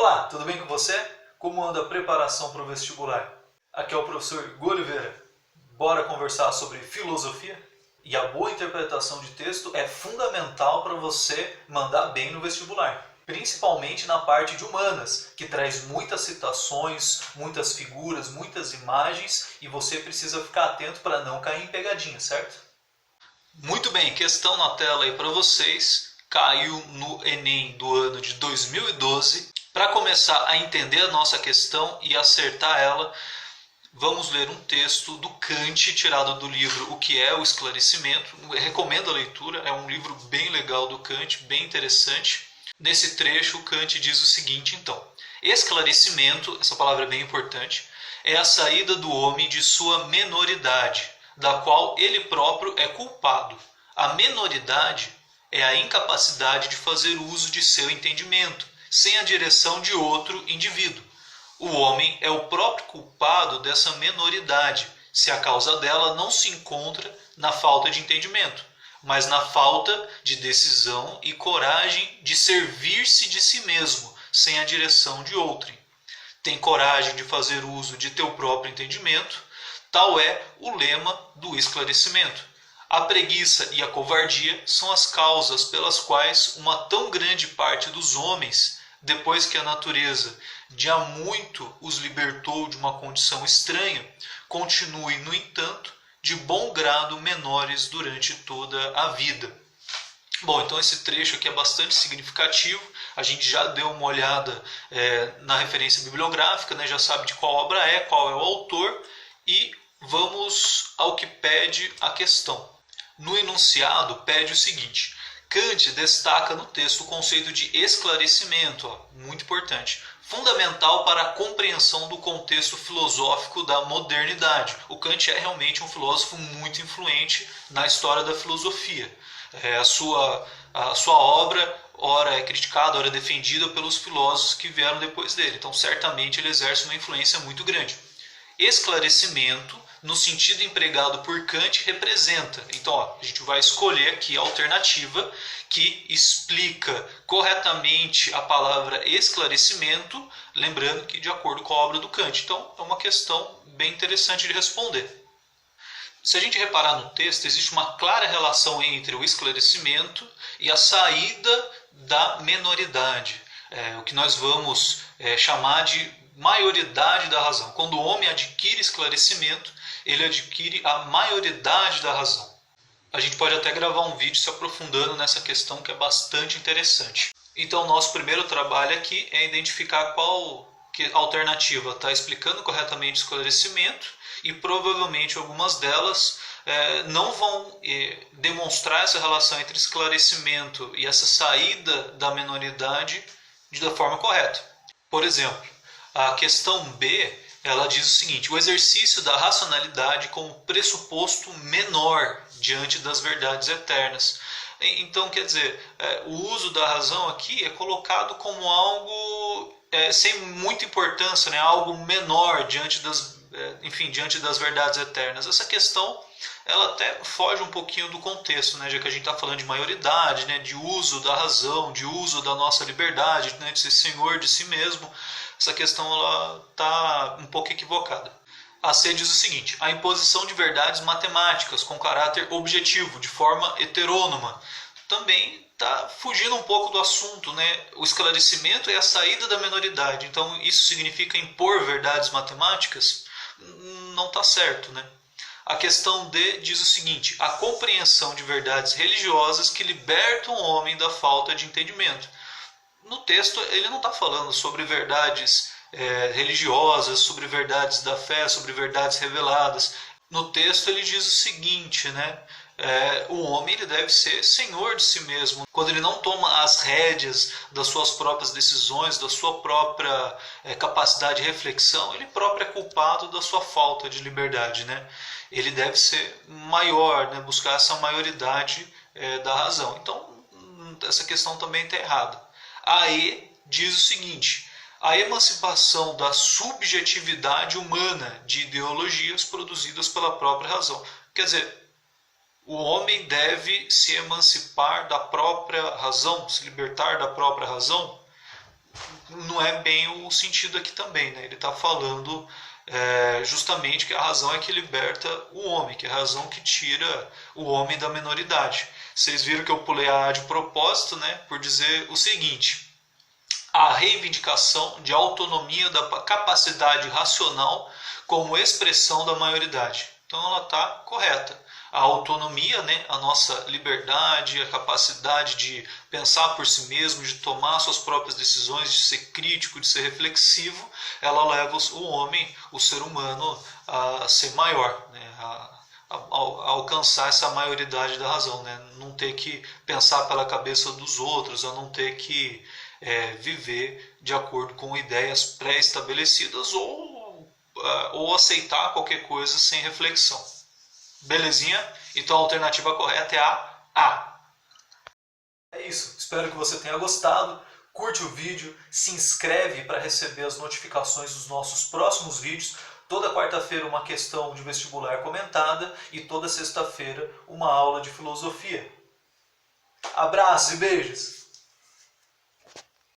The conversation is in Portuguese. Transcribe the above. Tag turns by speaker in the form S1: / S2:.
S1: Olá, tudo bem com você? Como anda a preparação para o vestibular? Aqui é o professor Hugo Oliveira. Bora conversar sobre filosofia? E a boa interpretação de texto é fundamental para você mandar bem no vestibular. Principalmente na parte de humanas, que traz muitas citações, muitas figuras, muitas imagens e você precisa ficar atento para não cair em pegadinha, certo? Muito bem, questão na tela aí para vocês. Caiu no Enem do ano de 2012. Para começar a entender a nossa questão e acertar ela, vamos ler um texto do Kant, tirado do livro O que é o Esclarecimento. Eu recomendo a leitura, é um livro bem legal do Kant, bem interessante. Nesse trecho, Kant diz o seguinte, então. Esclarecimento, essa palavra é bem importante, é a saída do homem de sua menoridade, da qual ele próprio é culpado. A menoridade é a incapacidade de fazer uso de seu entendimento, sem a direção de outro indivíduo. O homem é o próprio culpado dessa menoridade, se a causa dela não se encontra na falta de entendimento, mas na falta de decisão e coragem de servir-se de si mesmo, sem a direção de outrem. Tem coragem de fazer uso de teu próprio entendimento, tal é o lema do esclarecimento. A preguiça e a covardia são as causas pelas quais uma tão grande parte dos homens, depois que a natureza de há muito os libertou de uma condição estranha, continuem, no entanto, de bom grado menores durante toda a vida. Bom, então esse trecho aqui é bastante significativo. A gente já deu uma olhada na referência bibliográfica, né? Já sabe de qual obra é, qual é o autor, e vamos ao que pede a questão. No enunciado pede o seguinte: Kant destaca no texto o conceito de esclarecimento, muito importante, fundamental para a compreensão do contexto filosófico da modernidade. O Kant é realmente um filósofo muito influente na história da filosofia. A sua obra, ora é criticada, ora é defendida pelos filósofos que vieram depois dele. Então, certamente, ele exerce uma influência muito grande. Esclarecimento, no sentido empregado por Kant, representa. Então, a gente vai escolher aqui a alternativa que explica corretamente a palavra esclarecimento, lembrando que de acordo com a obra do Kant. Então, é uma questão bem interessante de responder. Se a gente reparar no texto, existe uma clara relação entre o esclarecimento e a saída da menoridade, o que nós vamos chamar de maioridade da razão. Quando o homem adquire esclarecimento, ele adquire a maioridade da razão. A gente pode até gravar um vídeo se aprofundando nessa questão, que é bastante interessante. Então, nosso primeiro trabalho aqui é identificar qual alternativa está explicando corretamente o esclarecimento, e provavelmente algumas delas não vão demonstrar essa relação entre esclarecimento e essa saída da menoridade da forma correta. Por exemplo, a questão B, ela diz o seguinte: o exercício da racionalidade como pressuposto menor diante das verdades eternas. Então, quer dizer, o uso da razão aqui é colocado como algo sem muita importância, né? Algo menor diante das verdades eternas. Essa questão, ela até foge um pouquinho do contexto, né? Já que a gente está falando de maioridade, né? De uso da razão, de uso da nossa liberdade, né? De ser senhor de si mesmo. Essa questão está um pouco equivocada. A C diz o seguinte: a imposição de verdades matemáticas com caráter objetivo, de forma heterônoma, também está fugindo um pouco do assunto, né? O esclarecimento é a saída da menoridade. Então, isso significa impor verdades matemáticas? Não está certo, né? A questão D diz o seguinte: a compreensão de verdades religiosas que libertam o homem da falta de entendimento. No texto, ele não está falando sobre verdades religiosas, sobre verdades da fé, sobre verdades reveladas. No texto, ele diz o seguinte, né? O homem ele deve ser senhor de si mesmo. Quando ele não toma as rédeas das suas próprias decisões, da sua própria capacidade de reflexão, ele próprio é culpado da sua falta de liberdade, né? Ele deve ser maior, né? Buscar essa maioridade da razão. Então, essa questão também está errada. A E diz o seguinte: a emancipação da subjetividade humana de ideologias produzidas pela própria razão. Quer dizer, o homem deve se emancipar da própria razão, se libertar da própria razão? não é bem o sentido aqui também, né? Ele está falando justamente que a razão é que liberta o homem, que é a razão que tira o homem da minoridade. Vocês viram que eu pulei a de propósito, né? Por dizer o seguinte: a reivindicação de autonomia da capacidade racional como expressão da maioridade. Então ela está correta. A autonomia, né, a nossa liberdade, a capacidade de pensar por si mesmo, de tomar suas próprias decisões, de ser crítico, de ser reflexivo, ela leva o homem, o ser humano, a ser maior, né, a alcançar essa maioridade da razão, né, não ter que pensar pela cabeça dos outros, a não ter que viver de acordo com ideias pré-estabelecidas ou aceitar qualquer coisa sem reflexão. Belezinha? Então a alternativa correta é a A. É isso. Espero que você tenha gostado. Curte o vídeo, se inscreve para receber as notificações dos nossos próximos vídeos. Toda quarta-feira uma questão de vestibular comentada e toda sexta-feira uma aula de filosofia. Abraços e beijos!